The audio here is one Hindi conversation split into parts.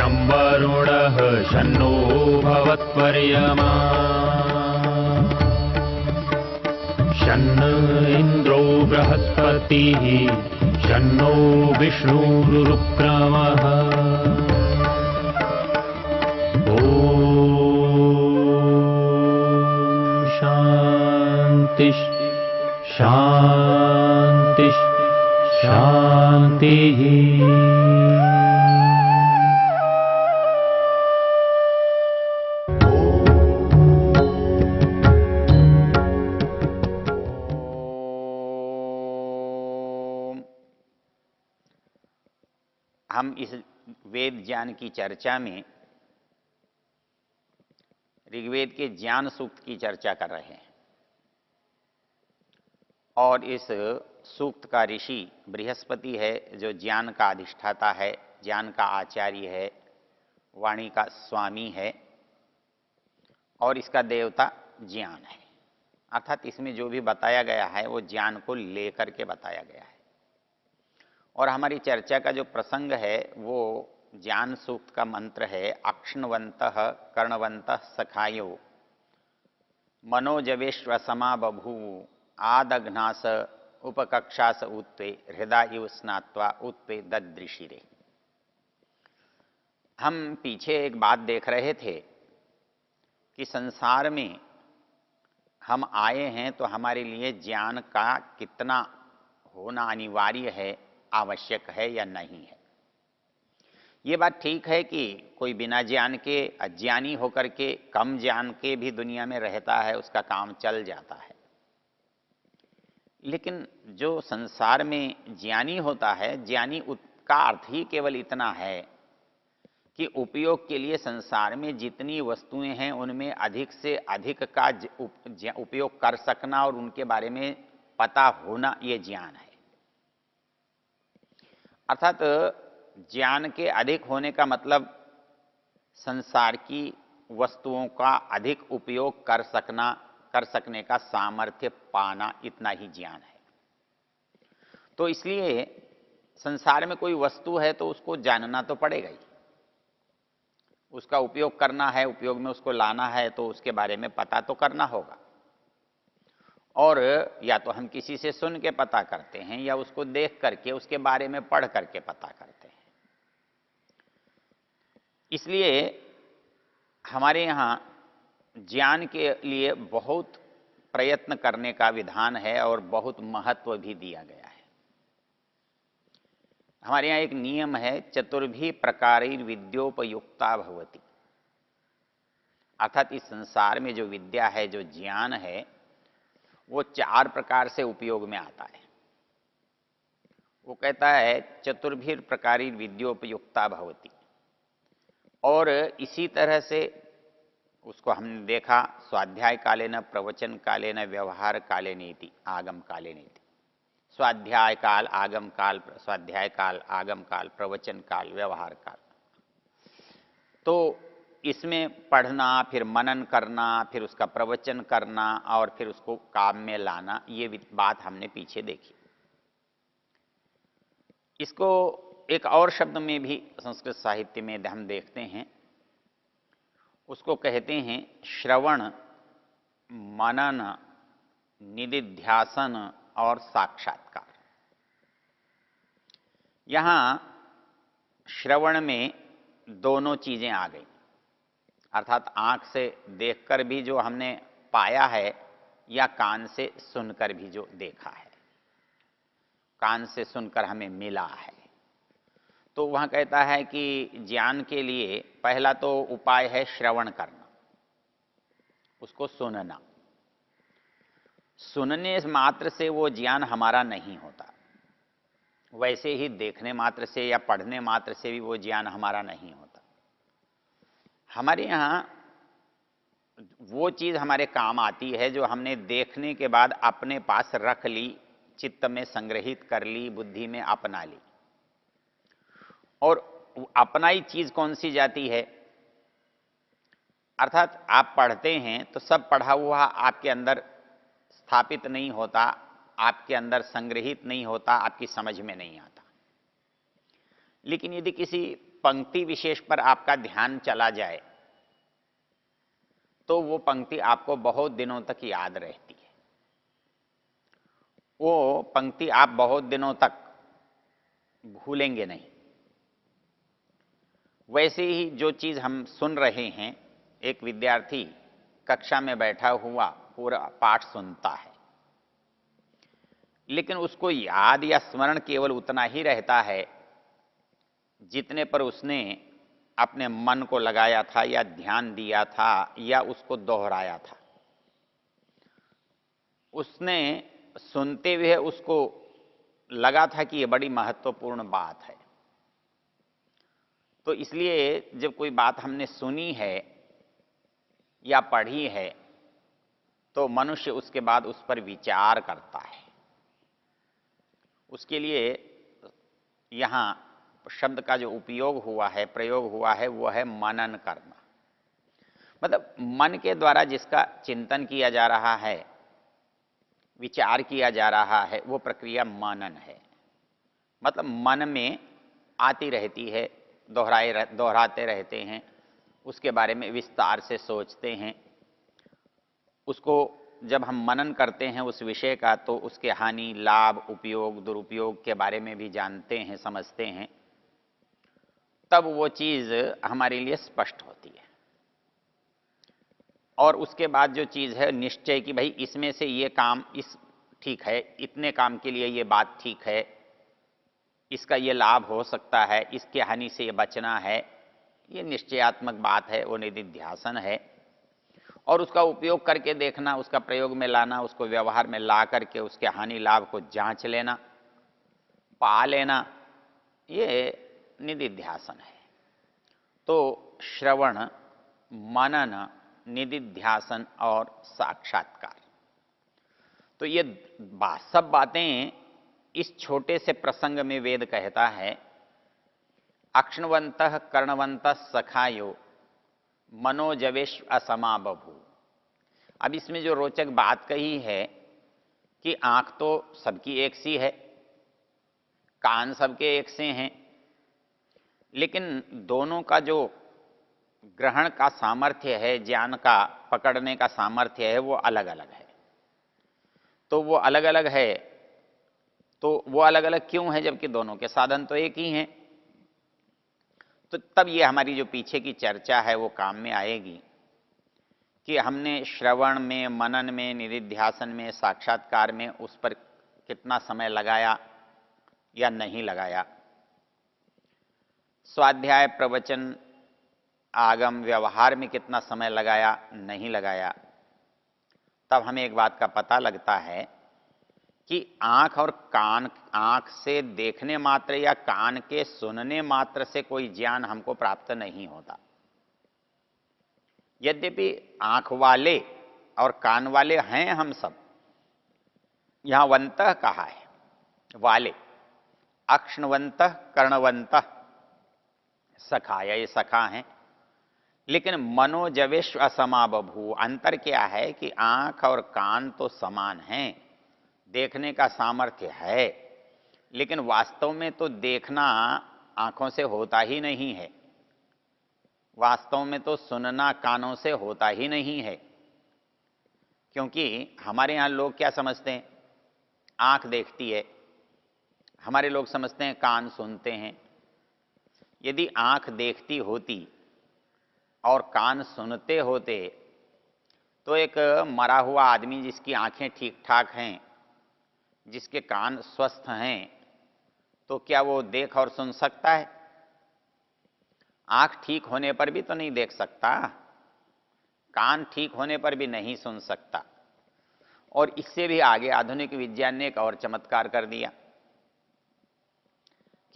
शं वरुणः शन्नो भवत्पर्यमा शन्न इन्द्रो बृहस्पतिः शन्नो विष्णुरुक्रमः ॐ शान्ति शान्ति शान्तिः। हम इस वेद ज्ञान की चर्चा में ऋग्वेद के ज्ञान सूक्त की चर्चा कर रहे हैं और इस सूक्त का ऋषि बृहस्पति है, जो ज्ञान का अधिष्ठाता है, ज्ञान का आचार्य है, वाणी का स्वामी है और इसका देवता ज्ञान है। अर्थात इसमें जो भी बताया गया है वो ज्ञान को लेकर के बताया गया है। और हमारी चर्चा का जो प्रसंग है वो ज्ञान सूक्त का मंत्र है, अक्ष्णवन्तः कर्णवन्तः सखायो मनोजवेश्वसमा बभूवु आदघ्नास उपकक्षास उत्ते हृदय इव स्नात्वा उत्ते ददृशिरे। हम पीछे एक बात देख रहे थे कि संसार में हम आए हैं तो हमारे लिए ज्ञान का कितना होना अनिवार्य है, आवश्यक है या नहीं है। ये बात ठीक है कि कोई बिना ज्ञान के, अज्ञानी होकर के, कम ज्ञान के भी दुनिया में रहता है, उसका काम चल जाता है। लेकिन जो संसार में ज्ञानी होता है, ज्ञानी का अर्थ ही केवल इतना है कि उपयोग के लिए संसार में जितनी वस्तुएं हैं उनमें अधिक से अधिक का उपयोग कर सकना और उनके बारे में पता होना, ये ज्ञान है। अर्थात ज्ञान के अधिक होने का मतलब संसार की वस्तुओं का अधिक उपयोग कर सकने का सामर्थ्य पाना, इतना ही ज्ञान है। तो इसलिए संसार में कोई वस्तु है तो उसको जानना तो पड़ेगा ही, उसका उपयोग करना है, उपयोग में उसको लाना है तो उसके बारे में पता तो करना होगा। और या तो हम किसी से सुन के पता करते हैं या उसको देख करके, उसके बारे में पढ़ करके पता करते हैं। इसलिए हमारे यहाँ ज्ञान के लिए बहुत प्रयत्न करने का विधान है और बहुत महत्व भी दिया गया है। हमारे यहाँ एक नियम है, चतुर्भी प्रकारैर विद्योपयुक्ता भवति। अर्थात इस संसार में जो विद्या है, जो ज्ञान है, वो 4 प्रकार से उपयोग में आता है। वो कहता है चतुर्भी प्रकारी विद्योपयुक्ता भवति। और इसी तरह से उसको हमने देखा, स्वाध्याय कालेन, प्रवचन कालेन, व्यवहार कालेन इति, आगम कालेन इति। स्वाध्याय काल, आगम काल, स्वाध्याय काल, आगम काल, प्रवचन काल, व्यवहार काल। तो इसमें पढ़ना, फिर मनन करना, फिर उसका प्रवचन करना और फिर उसको काम में लाना, ये बात हमने पीछे देखी। इसको एक और शब्द में भी संस्कृत साहित्य में हम देखते हैं, उसको कहते हैं श्रवण, मनन, निदिध्यासन और साक्षात्कार। यहाँ श्रवण में दोनों चीजें आ गई, अर्थात आंख से देखकर भी जो हमने पाया है या कान से सुनकर भी जो देखा है, कान से सुनकर हमें मिला है। तो वहाँ कहता है कि ज्ञान के लिए पहला तो उपाय है श्रवण करना, उसको सुनना। सुनने मात्र से वो ज्ञान हमारा नहीं होता, वैसे ही देखने मात्र से या पढ़ने मात्र से भी वो ज्ञान हमारा नहीं होता। हमारे यहाँ वो चीज़ हमारे काम आती है जो हमने देखने के बाद अपने पास रख ली, चित्त में संग्रहित कर ली, बुद्धि में अपना ली। और अपनाई चीज कौन सी जाती है? अर्थात आप पढ़ते हैं तो सब पढ़ा हुआ आपके अंदर स्थापित नहीं होता, आपके अंदर संग्रहित नहीं होता, आपकी समझ में नहीं आता। लेकिन यदि किसी पंक्ति विशेष पर आपका ध्यान चला जाए तो वो पंक्ति आपको बहुत दिनों तक याद रहती है, वो पंक्ति आप बहुत दिनों तक भूलेंगे नहीं। वैसे ही जो चीज हम सुन रहे हैं, एक विद्यार्थी कक्षा में बैठा हुआ पूरा पाठ सुनता है, लेकिन उसको याद या स्मरण केवल उतना ही रहता है जितने पर उसने अपने मन को लगाया था या ध्यान दिया था या उसको दोहराया था। उसने सुनते हुए उसको लगा था कि यह बड़ी महत्वपूर्ण बात है। तो इसलिए जब कोई बात हमने सुनी है या पढ़ी है तो मनुष्य उसके बाद उस पर विचार करता है। उसके लिए यहाँ शब्द का जो उपयोग हुआ है, प्रयोग हुआ है, वो है मनन करना। मतलब मन के द्वारा जिसका चिंतन किया जा रहा है, विचार किया जा रहा है, वो प्रक्रिया मनन है। मतलब मन में आती रहती है, दोहराते रहते हैं, उसके बारे में विस्तार से सोचते हैं। उसको जब हम मनन करते हैं उस विषय का, तो उसके हानि, लाभ, उपयोग, दुरुपयोग के बारे में भी जानते हैं, समझते हैं। तब वो चीज हमारे लिए स्पष्ट होती है। और उसके बाद जो चीज है निश्चय कि भाई इसमें से ये काम इस ठीक है, इतने काम के लिए ये बात ठीक है, इसका ये लाभ हो सकता है, इसके हानि से ये बचना है, ये निश्चयात्मक बात है, वो निदिध्यासन है। और उसका उपयोग करके देखना, उसका प्रयोग में लाना, उसको व्यवहार में ला करके उसके हानि लाभ को जांच लेना, पा लेना, ये निदिध्यासन है। तो श्रवण, मनन, निदिध्यासन और साक्षात्कार, तो ये सब बातें इस छोटे से प्रसंग में वेद कहता है, अक्ष्णवंतः कर्णवंतः सखायो मनोजवेश असमा बभू। अब इसमें जो रोचक बात कही है कि आंख तो सबकी एक सी है, कान सबके एक से हैं, लेकिन दोनों का जो ग्रहण का सामर्थ्य है, ज्ञान का पकड़ने का सामर्थ्य है, वो अलग अलग है। तो वो अलग अलग है, तो वो अलग अलग क्यों है जबकि दोनों के साधन तो एक ही हैं? तो तब ये हमारी जो पीछे की चर्चा है वो काम में आएगी कि हमने श्रवण में, मनन में, निदिध्यासन में, साक्षात्कार में उस पर कितना समय लगाया या नहीं लगाया। स्वाध्याय, प्रवचन, आगम, व्यवहार में कितना समय लगाया, नहीं लगाया। तब हमें एक बात का पता लगता है कि आंख और कान, आंख से देखने मात्र या कान के सुनने मात्र से कोई ज्ञान हमको प्राप्त नहीं होता। यद्यपि आंख वाले और कान वाले हैं हम सब, यहां वंतः कहा है, वाले, अक्ष्णवंतः कर्णवंतः सखाया, ये सखा हैं। लेकिन मनोजवेश असमा बभू, अंतर क्या है कि आंख और कान तो समान हैं, देखने का सामर्थ्य है, लेकिन वास्तव में तो देखना आंखों से होता ही नहीं है, वास्तव में तो सुनना कानों से होता ही नहीं है। क्योंकि हमारे यहाँ लोग क्या समझते हैं, आंख देखती है, हमारे लोग समझते हैं कान सुनते हैं। यदि आंख देखती होती और कान सुनते होते तो एक मरा हुआ आदमी जिसकी आंखें ठीक ठाक हैं, जिसके कान स्वस्थ हैं, तो क्या वो देख और सुन सकता है? आंख ठीक होने पर भी तो नहीं देख सकता, कान ठीक होने पर भी नहीं सुन सकता। और इससे भी आगे आधुनिक विज्ञान ने एक और चमत्कार कर दिया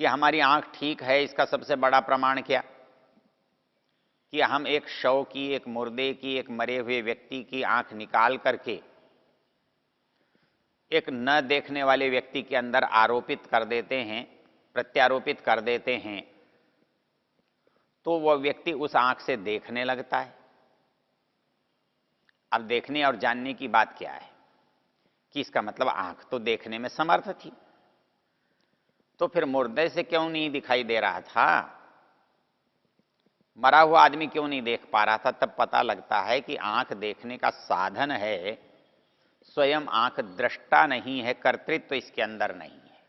कि हमारी आंख ठीक है, इसका सबसे बड़ा प्रमाण क्या कि हम एक शव की, एक मुर्दे की, एक मरे हुए व्यक्ति की आंख निकाल करके एक न देखने वाले व्यक्ति के अंदर आरोपित कर देते हैं, प्रत्यारोपित कर देते हैं, तो वह व्यक्ति उस आंख से देखने लगता है। अब देखने और जानने की बात क्या है कि इसका मतलब आंख तो देखने में समर्थ थी, तो फिर मुर्दे से क्यों नहीं दिखाई दे रहा था? मरा हुआ आदमी क्यों नहीं देख पा रहा था, तब पता लगता है कि आंख देखने का साधन है, स्वयं आंख दृष्टा नहीं है, कर्तृत्व तो इसके अंदर नहीं है,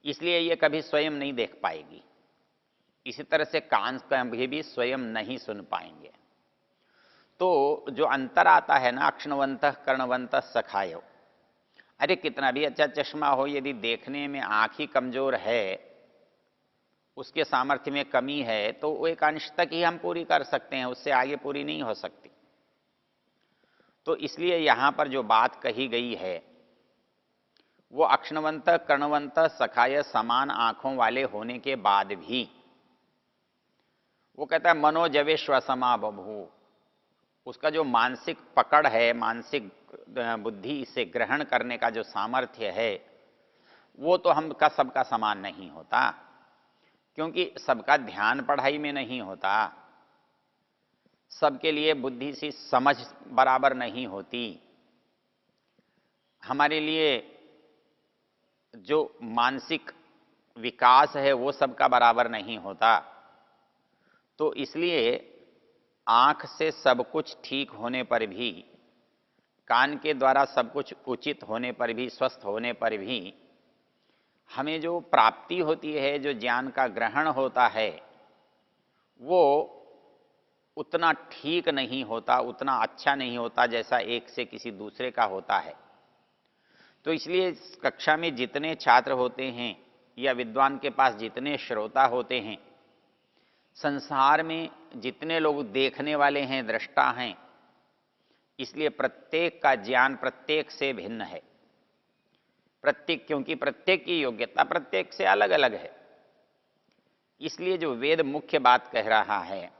इसलिए ये कभी स्वयं नहीं देख पाएगी। इसी तरह से कान कभी भी स्वयं नहीं सुन पाएंगे। तो जो अंतर आता है ना, अक्षणवंत कर्णवंत सखायो, अरे कितना भी अच्छा चश्मा हो, यदि देखने में आंख ही कमजोर है, उसके सामर्थ्य में कमी है, तो वो एक अंश तक ही हम पूरी कर सकते हैं, उससे आगे पूरी नहीं हो सकती। तो इसलिए यहां पर जो बात कही गई है वो अक्षणवंत कर्णवंत सखाय समान आंखों वाले होने के बाद भी वो कहता है मनोजवे श्वसमा बभू, उसका जो मानसिक पकड़ है, मानसिक बुद्धि इसे ग्रहण करने का जो सामर्थ्य है, वो तो हम का सबका समान नहीं होता, क्योंकि सबका ध्यान पढ़ाई में नहीं होता, सबके लिए बुद्धि सी समझ बराबर नहीं होती। हमारे लिए जो मानसिक विकास है वो सबका बराबर नहीं होता। तो इसलिए आंख से सब कुछ ठीक होने पर भी, कान के द्वारा सब कुछ उचित होने पर भी, स्वस्थ होने पर भी हमें जो प्राप्ति होती है, जो ज्ञान का ग्रहण होता है, वो उतना ठीक नहीं होता, उतना अच्छा नहीं होता जैसा एक से किसी दूसरे का होता है। तो इसलिए कक्षा में जितने छात्र होते हैं या विद्वान के पास जितने श्रोता होते हैं, संसार में जितने लोग देखने वाले हैं, दृष्टा हैं, इसलिए प्रत्येक का ज्ञान प्रत्येक से भिन्न है। प्रत्येक, क्योंकि प्रत्येक की योग्यता प्रत्येक से अलग अलग है। इसलिए जो वेद मुख्य बात कह रहा है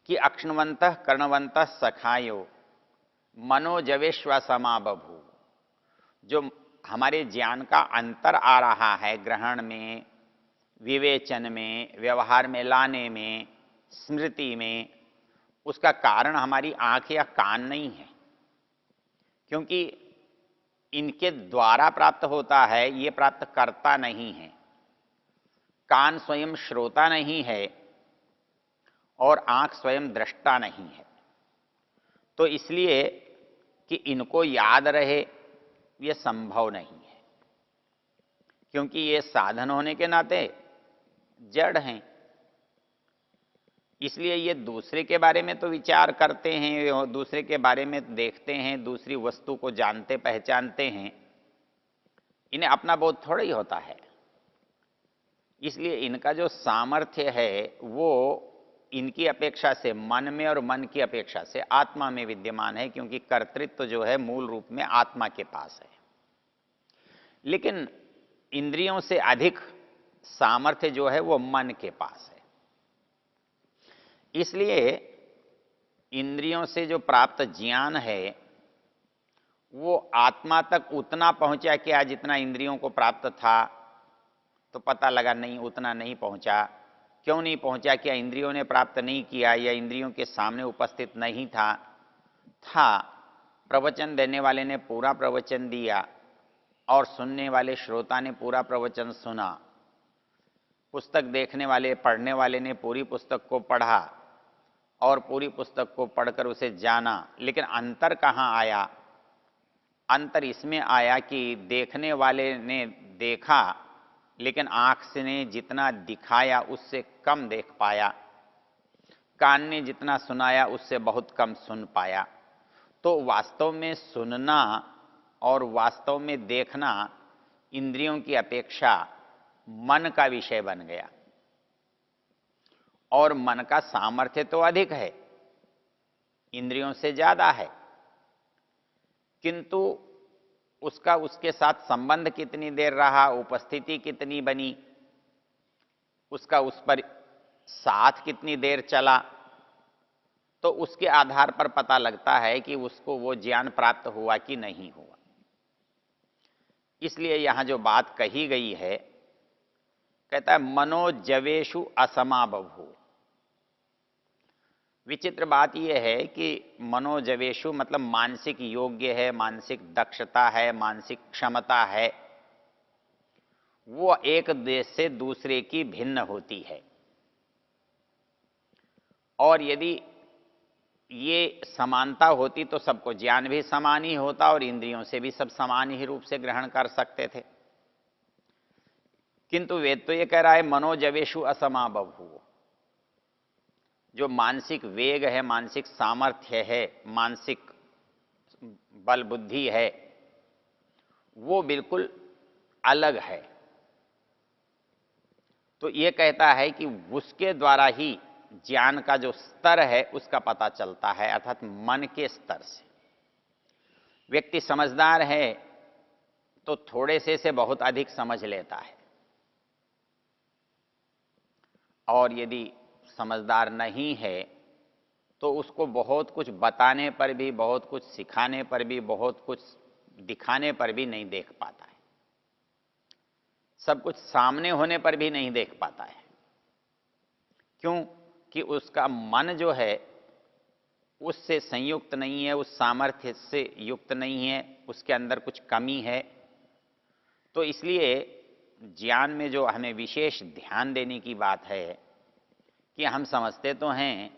कि अक्षणवंत कर्णवंत सखायो मनोजवेश्वसमा बभू, जो हमारे ज्ञान का अंतर आ रहा है ग्रहण में, विवेचन में, व्यवहार में लाने में, स्मृति में, उसका कारण हमारी आंख या कान नहीं है, क्योंकि इनके द्वारा प्राप्त होता है, ये प्राप्त करता नहीं है। कान स्वयं श्रोता नहीं है और आंख स्वयं दृष्टा नहीं है। तो इसलिए कि इनको याद रहे ये संभव नहीं है, क्योंकि ये साधन होने के नाते जड़ हैं। इसलिए ये दूसरे के बारे में तो विचार करते हैं, दूसरे के बारे में देखते हैं, दूसरी वस्तु को जानते पहचानते हैं, इन्हें अपना बोध थोड़ा ही होता है। इसलिए इनका जो सामर्थ्य है वो इनकी अपेक्षा से मन में और मन की अपेक्षा से आत्मा में विद्यमान है, क्योंकि कर्तृत्व जो है मूल रूप में आत्मा के पास है। लेकिन इंद्रियों से अधिक सामर्थ्य जो है वो मन के पास है। इसलिए इंद्रियों से जो प्राप्त ज्ञान है वो आत्मा तक उतना पहुंचा क्या जितना इंद्रियों को प्राप्त था? तो पता लगा नहीं, उतना नहीं पहुंचा। क्यों नहीं पहुंचा? क्या इंद्रियों ने प्राप्त नहीं किया या इंद्रियों के सामने उपस्थित नहीं था? प्रवचन देने वाले ने पूरा प्रवचन दिया और सुनने वाले श्रोता ने पूरा प्रवचन सुना। पुस्तक देखने वाले, पढ़ने वाले ने पूरी पुस्तक को पढ़ा और पूरी पुस्तक को पढ़कर उसे जाना। लेकिन अंतर कहाँ आया? अंतर इसमें आया कि देखने वाले ने देखा, लेकिन आंख से ने जितना दिखाया उससे कम देख पाया, कान ने जितना सुनाया उससे बहुत कम सुन पाया। तो वास्तव में सुनना और वास्तव में देखना इंद्रियों की अपेक्षा मन का विषय बन गया, और मन का सामर्थ्य तो अधिक है, इंद्रियों से ज्यादा है, किंतु उसका उसके साथ संबंध कितनी देर रहा, उपस्थिति कितनी बनी, उसका उस पर साथ कितनी देर चला, तो उसके आधार पर पता लगता है कि उसको वो ज्ञान प्राप्त हुआ कि नहीं हुआ। इसलिए यहां जो बात कही गई है, कहता है मनोजवेशु असमा बभू। विचित्र बात यह है कि मनोजवेशु मतलब मानसिक योग्य है, मानसिक दक्षता है, मानसिक क्षमता है, वो एक देश से दूसरे की भिन्न होती है। और यदि ये समानता होती तो सबको ज्ञान भी समान ही होता और इंद्रियों से भी सब समान ही रूप से ग्रहण कर सकते थे। किंतु वेद तो ये कह रहा है मनोजवेशु असमा बभूव। जो मानसिक वेग है, मानसिक सामर्थ्य है, मानसिक बल बुद्धि है, वो बिल्कुल अलग है। तो ये कहता है कि उसके द्वारा ही ज्ञान का जो स्तर है उसका पता चलता है, अर्थात मन के स्तर से। व्यक्ति समझदार है तो थोड़े से बहुत अधिक समझ लेता है, और यदि समझदार नहीं है तो उसको बहुत कुछ बताने पर भी, बहुत कुछ सिखाने पर भी, बहुत कुछ दिखाने पर भी नहीं देख पाता है। सब कुछ सामने होने पर भी नहीं देख पाता है। क्यों? कि उसका मन जो है उससे संयुक्त नहीं है, उस सामर्थ्य से युक्त नहीं है, उसके अंदर कुछ कमी है। तो इसलिए ज्ञान में जो हमें विशेष ध्यान देने की बात है कि हम समझते तो हैं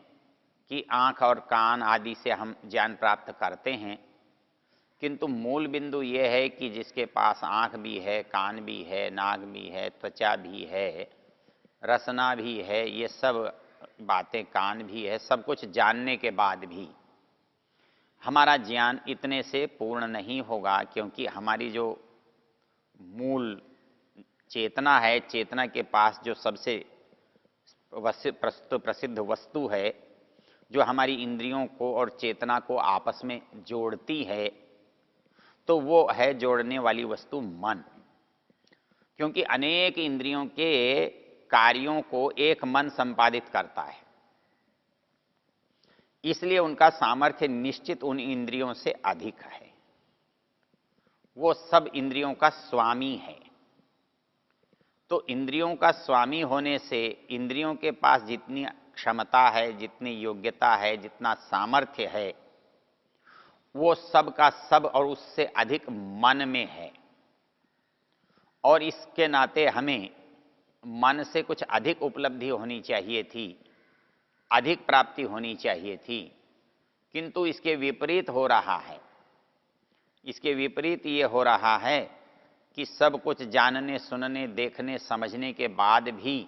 कि आँख और कान आदि से हम ज्ञान प्राप्त करते हैं, किंतु मूल बिंदु ये है कि जिसके पास आँख भी है, कान भी है, नाक भी है, त्वचा भी है, रसना भी है, ये सब बातें, कान भी है, सब कुछ जानने के बाद भी हमारा ज्ञान इतने से पूर्ण नहीं होगा, क्योंकि हमारी जो मूल चेतना है, चेतना के पास जो सबसे प्रसिद्ध वस्तु है, जो हमारी इंद्रियों को और चेतना को आपस में जोड़ती है, तो वो है जोड़ने वाली वस्तु मन। क्योंकि अनेक इंद्रियों के कार्यों को एक मन संपादित करता है, इसलिए उनका सामर्थ्य निश्चित उन इंद्रियों से अधिक है। वो सब इंद्रियों का स्वामी है। तो इंद्रियों का स्वामी होने से इंद्रियों के पास जितनी क्षमता है, जितनी योग्यता है, जितना सामर्थ्य है, वो सब का सब और उससे अधिक मन में है। और इसके नाते हमें मन से कुछ अधिक उपलब्धि होनी चाहिए थी, अधिक प्राप्ति होनी चाहिए थी, किंतु इसके विपरीत हो रहा है। इसके विपरीत ये हो रहा है कि सब कुछ जानने, सुनने, देखने, समझने के बाद भी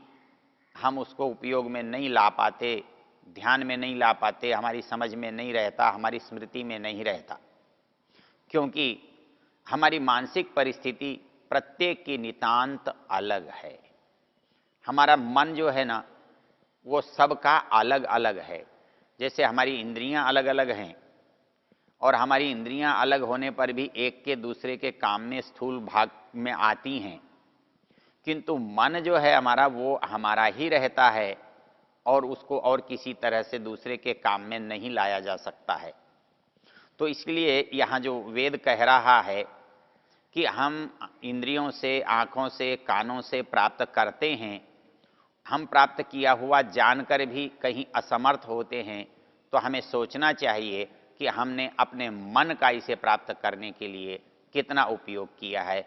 हम उसको उपयोग में नहीं ला पाते, ध्यान में नहीं ला पाते, हमारी समझ में नहीं रहता, हमारी स्मृति में नहीं रहता, क्योंकि हमारी मानसिक परिस्थिति प्रत्येक की नितांत अलग है। हमारा मन जो है ना, वो सबका अलग अलग है। जैसे हमारी इंद्रियां अलग अलग हैं, और हमारी इंद्रियां अलग होने पर भी एक के दूसरे के काम में स्थूल भाग में आती हैं, किंतु मन जो है हमारा, वो हमारा ही रहता है और उसको और किसी तरह से दूसरे के काम में नहीं लाया जा सकता है। तो इसलिए यहाँ जो वेद कह रहा है कि हम इंद्रियों से, आँखों से, कानों से प्राप्त करते हैं, हम प्राप्त किया हुआ जानकर भी कहीं असमर्थ होते हैं, तो हमें सोचना चाहिए कि हमने अपने मन का इसे प्राप्त करने के लिए कितना उपयोग किया है।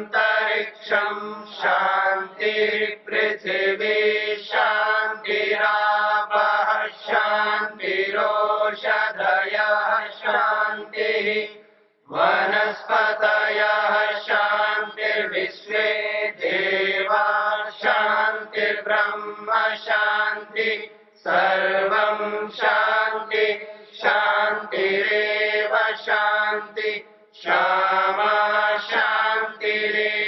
शांतिरंतरिक्षं शांतिर्पृथिवी शांतिरापः शांतिरोषधयः शांतिः वनस्पतयः शांतिर्विश्वे देवा शांतिर्ब्रह्म शांति सर्वं शांति शांतिरेव शांति क्षमा शांतिरेव